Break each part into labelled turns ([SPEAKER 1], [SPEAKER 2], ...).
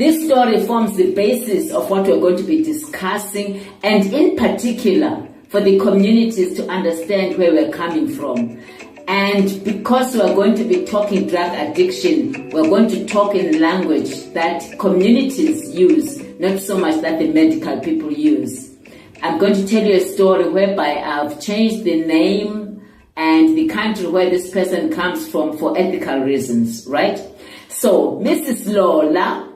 [SPEAKER 1] This story forms the basis of what we're going to be discussing, and in particular for the communities to understand where we're coming from. And because we're going to be talking drug addiction, we're going to talk in language that communities use, not so much that the medical people use. I'm going to tell you a story whereby I've changed the name and the country where this person comes from for ethical reasons, right? So Mrs. Lola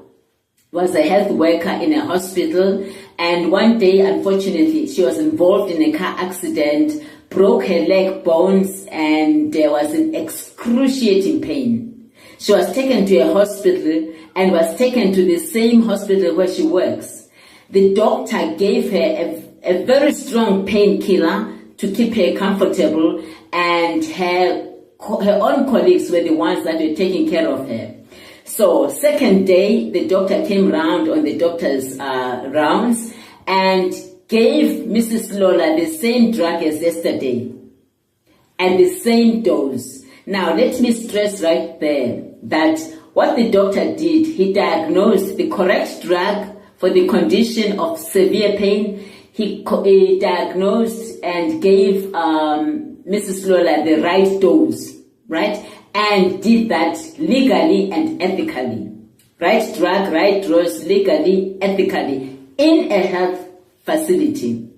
[SPEAKER 1] was a health worker in a hospital, and one day, unfortunately, she was involved in a car accident, broke her leg bones, and there was an excruciating pain. She was taken to a hospital and was taken to the same hospital where she works. The doctor gave her a very strong painkiller to keep her comfortable, and her own colleagues were the ones that were taking care of her. So second day, the doctor came round on the doctor's rounds and gave Mrs. Lola the same drug as yesterday and the same dose. Now, let me stress right there that what the doctor did, he diagnosed the correct drug for the condition of severe pain. He diagnosed and gave Mrs. Lola the right dose, right? And did that legally and ethically. Right drug, right dose, legally, ethically, in a health facility.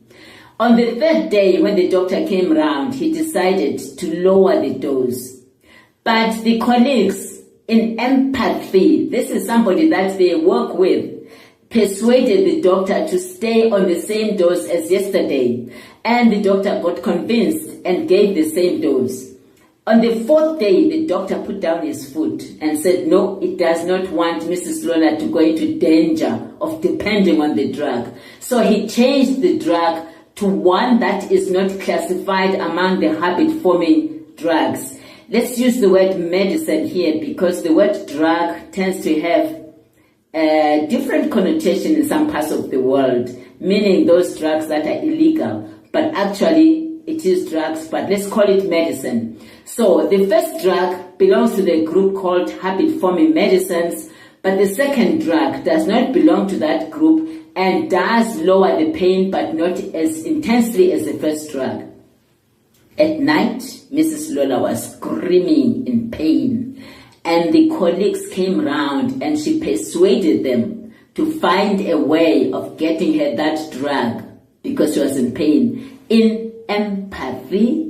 [SPEAKER 1] On the third day, when the doctor came round, he decided to lower the dose. But the colleagues, in empathy, this is somebody that they work with, persuaded the doctor to stay on the same dose as yesterday. And the doctor got convinced and gave the same dose. On the fourth day, the doctor put down his foot and said, no, it does not want Mrs. Lola to go into danger of depending on the drug. So he changed the drug to one that is not classified among the habit-forming drugs. Let's use the word medicine here because the word drug tends to have a different connotation in some parts of the world, meaning those drugs that are illegal, but actually it is drugs, but let's call it medicine. So the first drug belongs to the group called habit-forming medicines, but the second drug does not belong to that group and does lower the pain, but not as intensely as the first drug. At night, Mrs. Lola was screaming in pain, and the colleagues came round and she persuaded them to find a way of getting her that drug because she was in pain. In empathy,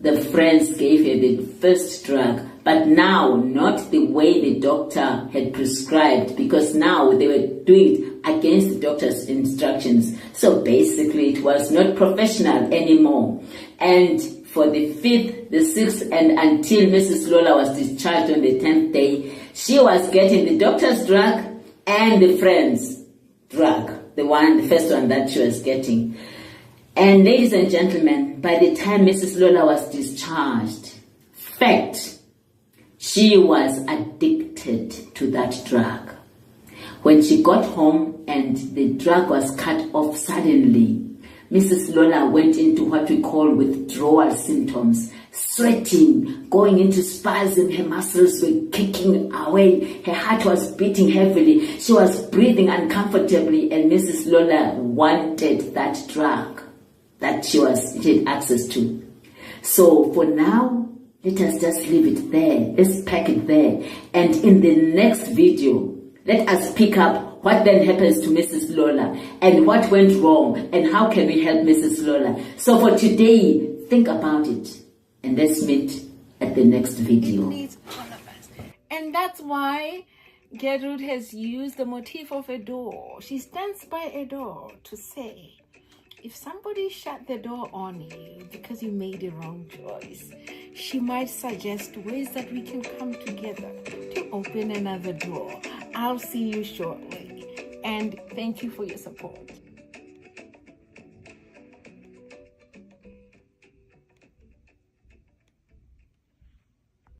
[SPEAKER 1] the friends gave her the first drug, but now not the way the doctor had prescribed, because now they were doing it against the doctor's instructions. So basically it was not professional anymore. And for the 5th, the 6th, and until Mrs. Lola was discharged on the 10th day, she was getting the doctor's drug and the friend's drug, the first one that she was getting. And ladies and gentlemen, by the time Mrs. Lola was discharged, fact, she was addicted to that drug. When she got home and the drug was cut off suddenly, Mrs. Lola went into what we call withdrawal symptoms, sweating, going into spasm, her muscles were kicking away, her heart was beating heavily, she was breathing uncomfortably, and Mrs. Lola wanted that drug that she had access to. So for now, let us just leave it there. Let's pack it there. And in the next video, let us pick up what then happens to Mrs. Lola and what went wrong and how can we help Mrs. Lola. So for today, think about it and let's meet at the next video.
[SPEAKER 2] It needs all of us. And that's why Gertrude has used the motif of a door. She stands by a door to say, if somebody shut the door on you because you made a wrong choice, she might suggest ways that we can come together to open another door. I'll see you shortly. And thank you for your support.